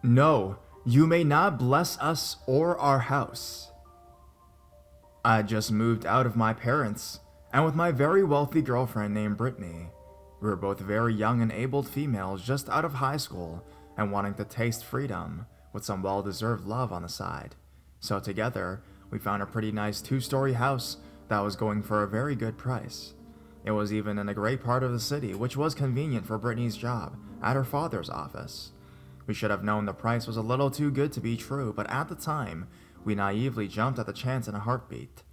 No, you may not bless us or our house. I had just moved out of my parents, and with my very wealthy girlfriend named Brittany. We were both very young and abled females just out of high school and wanting to taste freedom with some well-deserved love on the side. So together, we found a pretty nice 2-story house that was going for a very good price. It was even in a great part of the city, which was convenient for Brittany's job at her father's office. We should have known the price was a little too good to be true, but at the time, we naively jumped at the chance in a heartbeat.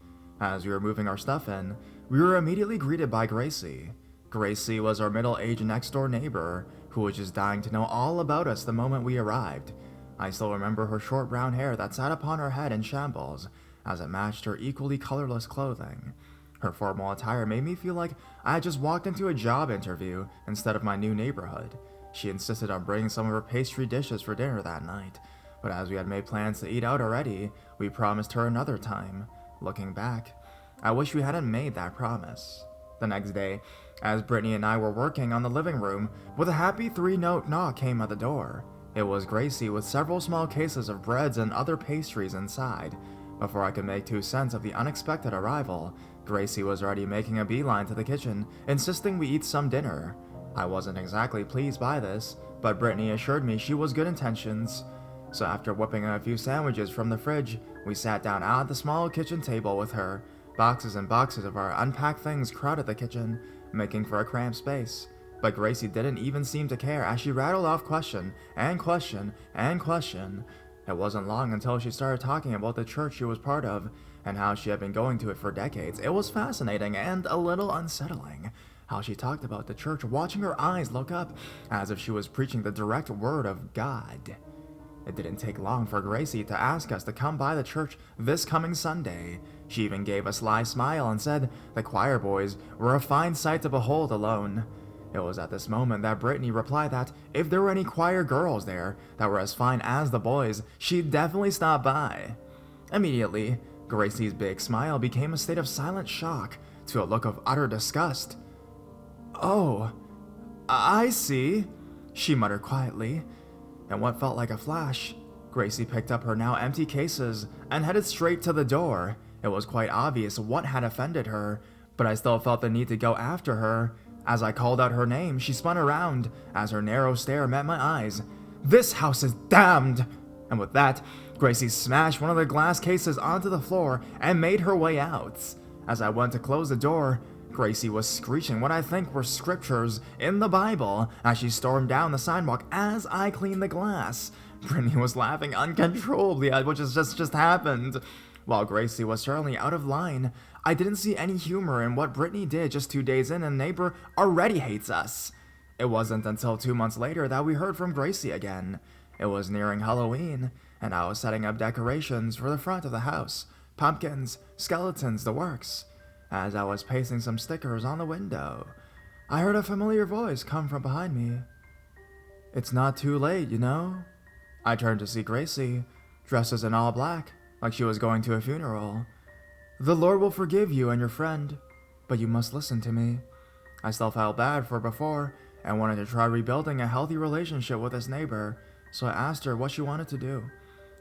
As we were moving our stuff in, we were immediately greeted by Gracie. Gracie was our middle-aged next-door neighbor, who was just dying to know all about us the moment we arrived. I still remember her short brown hair that sat upon her head in shambles, as it matched her equally colorless clothing. Her formal attire made me feel like I had just walked into a job interview instead of my new neighborhood. She insisted on bringing some of her pastry dishes for dinner that night, but as we had made plans to eat out already, we promised her another time. Looking back, I wish we hadn't made that promise. The next day, as Brittany and I were working on the living room, with a happy 3-note knock came at the door. It was Gracie with several small cases of breads and other pastries inside. Before I could make 2 cents of the unexpected arrival, Gracie was already making a beeline to the kitchen, insisting we eat some dinner. I wasn't exactly pleased by this, but Brittany assured me she was good intentions. So after whipping a few sandwiches from the fridge, we sat down at the small kitchen table with her. Boxes and boxes of our unpacked things crowded the kitchen, making for a cramped space. But Gracie didn't even seem to care as she rattled off question and question and question. It wasn't long until she started talking about the church she was part of and how she had been going to it for decades. It was fascinating and a little unsettling how she talked about the church, watching her eyes look up as if she was preaching the direct word of God. It didn't take long for Gracie to ask us to come by the church this coming Sunday. She even gave a sly smile and said the choir boys were a fine sight to behold alone. It was at this moment that Brittany replied that if there were any choir girls there that were as fine as the boys, she'd definitely stop by. Immediately, Gracie's big smile became a state of silent shock to a look of utter disgust. "Oh, I see," she muttered quietly. In what felt like a flash, Gracie picked up her now empty cases and headed straight to the door. It was quite obvious what had offended her, but I still felt the need to go after her. As I called out her name, she spun around as her narrow stare met my eyes. "This house is damned!" And with that, Gracie smashed one of the glass cases onto the floor and made her way out. As I went to close the door, Gracie was screeching what I think were scriptures in the Bible as she stormed down the sidewalk as I cleaned the glass. Brittany was laughing uncontrollably at what just happened. While Gracie was certainly out of line, I didn't see any humor in what Brittany did just 2 days in, and a neighbor already hates us. It wasn't until 2 months later that we heard from Gracie again. It was nearing Halloween, and I was setting up decorations for the front of the house. Pumpkins, skeletons, the works. As I was pasting some stickers on the window, I heard a familiar voice come from behind me. "It's not too late, you know." I turned to see Gracie, dressed in all black, like she was going to a funeral. "The Lord will forgive you and your friend, but you must listen to me." I still felt bad for before and wanted to try rebuilding a healthy relationship with this neighbor, so I asked her what she wanted to do.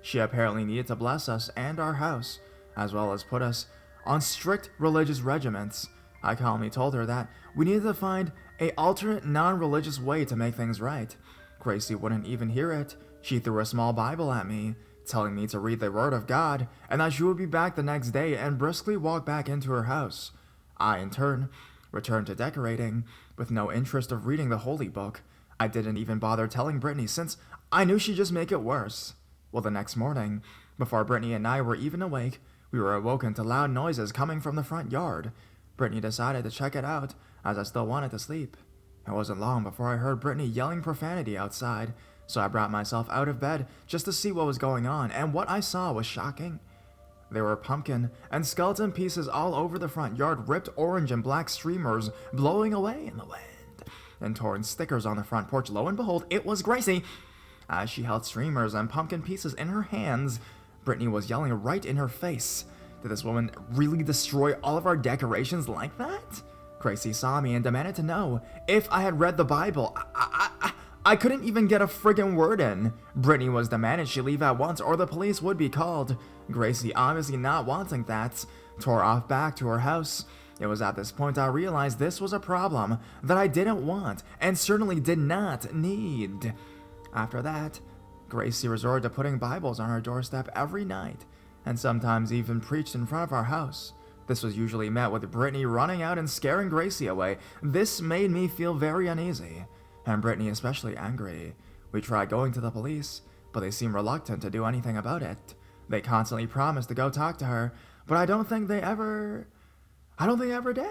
She apparently needed to bless us and our house, as well as put us on strict religious regiments. I calmly told her that we needed to find a alternate non-religious way to make things right. Gracie wouldn't even hear it. She threw a small Bible at me, telling me to read the word of God and that she would be back the next day, and briskly walked back into her house. I, in turn, returned to decorating, with no interest of reading the holy book. I didn't even bother telling Brittany since I knew she'd just make it worse. Well, the next morning, before Brittany and I were even awake, we were awoken to loud noises coming from the front yard. Brittany decided to check it out, as I still wanted to sleep. It wasn't long before I heard Brittany yelling profanity outside, so I brought myself out of bed just to see what was going on, and what I saw was shocking. There were pumpkin and skeleton pieces all over the front yard, ripped orange and black streamers blowing away in the wind, and torn stickers on the front porch. Lo and behold, it was Gracie! As she held streamers and pumpkin pieces in her hands, Brittany was yelling right in her face. Did this woman really destroy all of our decorations like that? Gracie saw me and demanded to know if I had read the Bible. I couldn't even get a friggin' word in. Brittany was demanding she leave at once or the police would be called. Gracie, obviously not wanting that, tore off back to her house. It was at this point I realized this was a problem that I didn't want and certainly did not need. After that, Gracie resorted to putting Bibles on her doorstep every night, and sometimes even preached in front of our house. This was usually met with Brittany running out and scaring Gracie away. This made me feel very uneasy, and Brittany especially angry. We tried going to the police, but they seemed reluctant to do anything about it. They constantly promised to go talk to her, but I don't think they ever did.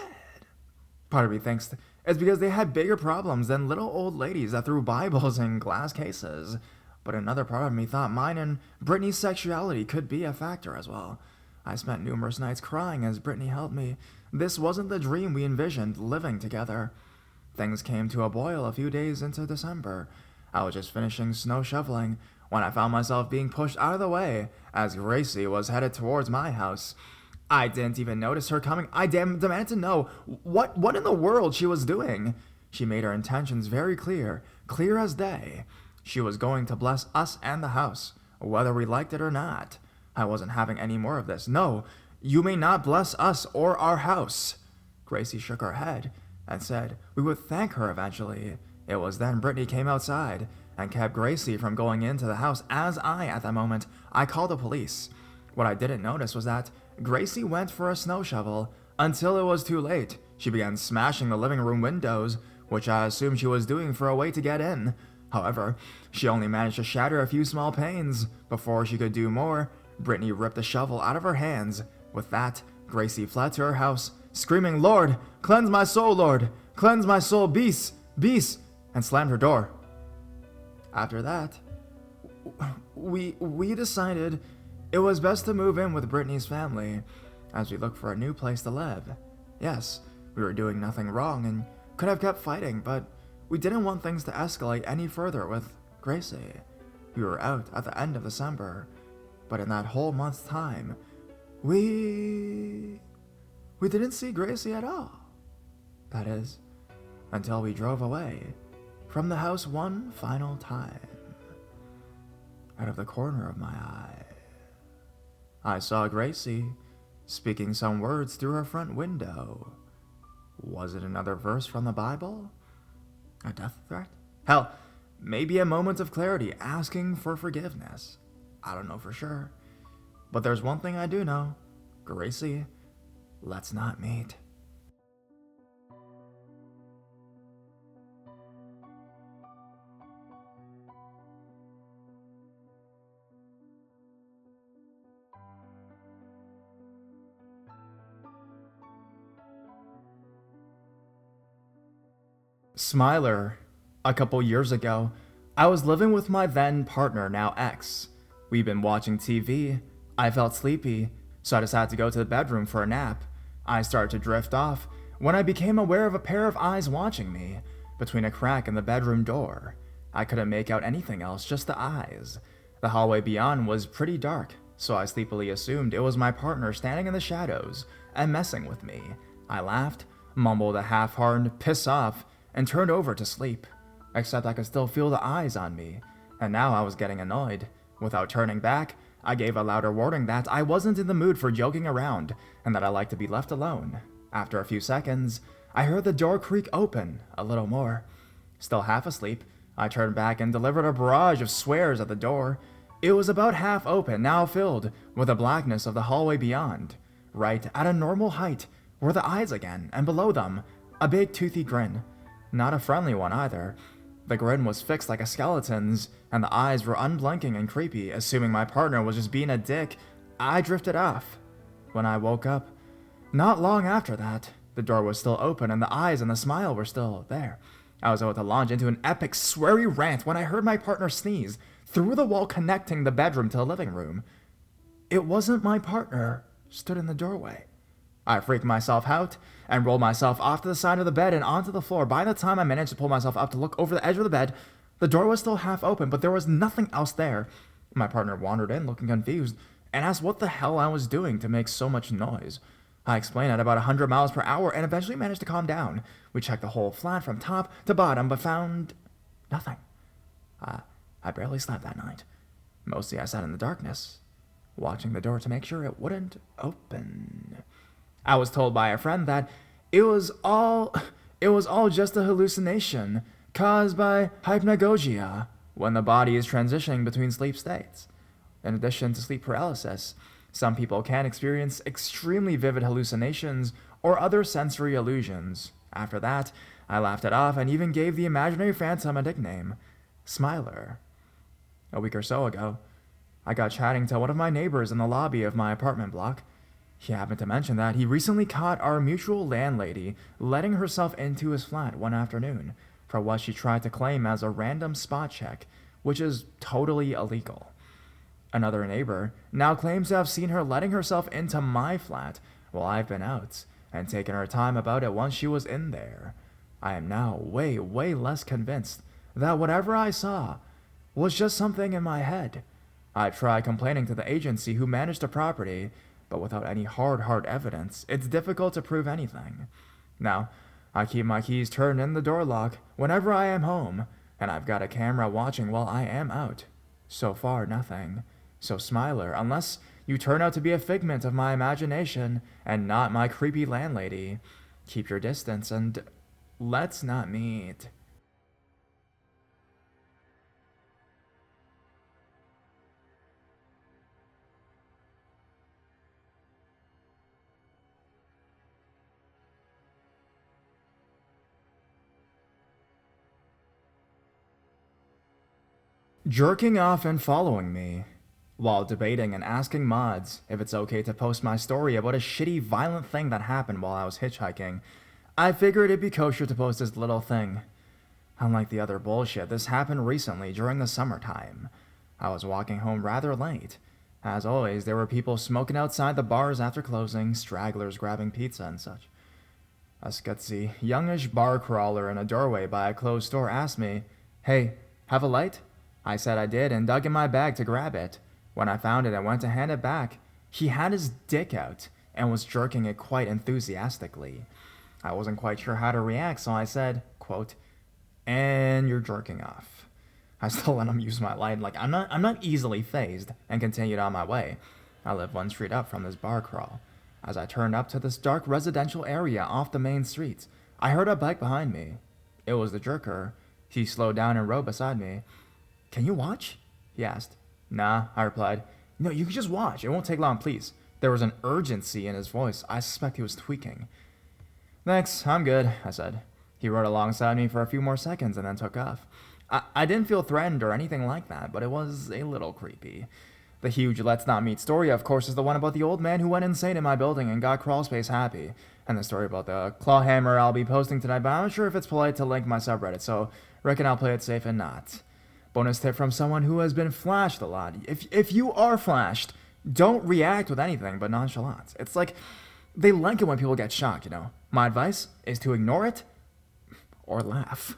Part of me thinks it's because they had bigger problems than little old ladies that threw Bibles in glass cases. But another part of me thought mine and Brittany's sexuality could be a factor as well. I spent numerous nights crying as Brittany helped me. This wasn't the dream we envisioned living together. Things came to a boil a few days into December. I was just finishing snow shoveling when I found myself being pushed out of the way as Gracie was headed towards my house. I didn't even notice her coming. I demanded to know what in the world she was doing. She made her intentions very clear as day. She was going to bless us and the house, whether we liked it or not. I wasn't having any more of this. No, you may not bless us or our house. Gracie shook her head and said we would thank her eventually. It was then Brittany came outside and kept Gracie from going into the house as at the moment, I called the police. What I didn't notice was that Gracie went for a snow shovel until it was too late. She began smashing the living room windows, which I assumed she was doing for a way to get in. However, she only managed to shatter a few small panes. Before she could do more, Brittany ripped the shovel out of her hands. With that, Gracie fled to her house, screaming, "Lord, cleanse my soul, Lord! Cleanse my soul, beast! Beast!" and slammed her door. After that, we decided it was best to move in with Brittany's family as we looked for a new place to live. Yes, we were doing nothing wrong and could have kept fighting, but we didn't want things to escalate any further with Gracie. We were out at the end of December, but in that whole month's time, we didn't see Gracie at all. That is, until we drove away from the house one final time. Out of the corner of my eye, I saw Gracie speaking some words through her front window. Was it another verse from the Bible? A death threat? Hell, maybe a moment of clarity asking for forgiveness. I don't know for sure. But there's one thing I do know. Gracie, let's not meet. Smiler. A couple years ago, I was living with my then partner, now ex. We'd been watching TV. I felt sleepy, so I decided to go to the bedroom for a nap. I started to drift off when I became aware of a pair of eyes watching me between a crack in the bedroom door. I couldn't make out anything else, just the eyes. The hallway beyond was pretty dark, so I sleepily assumed it was my partner standing in the shadows and messing with me. I laughed, mumbled a half-hearted "piss off," and turned over to sleep. Except I could still feel the eyes on me, and now I was getting annoyed. Without turning back, I gave a louder warning that I wasn't in the mood for joking around, and that I liked to be left alone. After a few seconds, I heard the door creak open, a little more. Still half asleep, I turned back and delivered a barrage of swears at the door. It was about half open, now filled with the blackness of the hallway beyond. Right at a normal height were the eyes again, and below them, a big toothy grin. Not a friendly one either. The grin was fixed like a skeleton's, and the eyes were unblinking and creepy. Assuming my partner was just being a dick, I drifted off. When I woke up, not long after that, the door was still open and the eyes and the smile were still there. I was about to launch into an epic sweary rant when I heard my partner sneeze through the wall connecting the bedroom to the living room. It wasn't my partner stood in the doorway. I freaked myself out and rolled myself off to the side of the bed and onto the floor. By the time I managed to pull myself up to look over the edge of the bed, the door was still half open, but there was nothing else there. My partner wandered in, looking confused, and asked what the hell I was doing to make so much noise. I explained at about 100 miles per hour and eventually managed to calm down. We checked the whole flat from top to bottom, but found nothing. I barely slept that night. Mostly I sat in the darkness, watching the door to make sure it wouldn't open. I was told by a friend that it was all just a hallucination caused by hypnagogia when the body is transitioning between sleep states. In addition to sleep paralysis, some people can experience extremely vivid hallucinations or other sensory illusions. After that, I laughed it off and even gave the imaginary phantom a nickname, Smiler. A week or so ago, I got chatting to one of my neighbors in the lobby of my apartment block. He happened to mention that he recently caught our mutual landlady letting herself into his flat one afternoon for what she tried to claim as a random spot check, which is totally illegal. Another neighbor now claims to have seen her letting herself into my flat while I've been out and taken her time about it once she was in there. I am now way less convinced that whatever I saw was just something in my head. I tried complaining to the agency who managed the property, but without any hard evidence, it's difficult to prove anything. Now, I keep my keys turned in the door lock whenever I am home, and I've got a camera watching while I am out. So far, nothing. So, Smiler, unless you turn out to be a figment of my imagination and not my creepy landlady, keep your distance and let's not meet. Jerking off and following me. While debating and asking mods if it's okay to post my story about a shitty, violent thing that happened while I was hitchhiking, I figured it'd be kosher to post this little thing. Unlike the other bullshit, this happened recently during the summertime. I was walking home rather late. As always, there were people smoking outside the bars after closing, stragglers grabbing pizza and such. A scutsy, youngish bar crawler in a doorway by a closed store asked me, "Hey, have a light?" I said I did and dug in my bag to grab it. When I found it and went to hand it back, he had his dick out and was jerking it quite enthusiastically. I wasn't quite sure how to react, so I said, quote, "And you're jerking off." I still let him use my light, like I'm not easily fazed, and continued on my way. I live one street up from this bar crawl. As I turned up to this dark residential area off the main street, I heard a bike behind me. It was the jerker. He slowed down and rode beside me. "Can you watch?" he asked. "Nah," I replied. "No, you can just watch. It won't take long, please." There was an urgency in his voice. I suspect he was tweaking. "Thanks, I'm good," I said. He rode alongside me for a few more seconds and then took off. I didn't feel threatened or anything like that, but it was a little creepy. The huge Let's Not Meet story, of course, is the one about the old man who went insane in my building and got crawlspace happy. And the story about the claw hammer I'll be posting tonight, but I'm not sure if it's polite to link my subreddit, so reckon I'll play it safe and not. Bonus tip from someone who has been flashed a lot. If you are flashed, don't react with anything but nonchalance. It's like they like it when people get shocked, you know. My advice is to ignore it or laugh.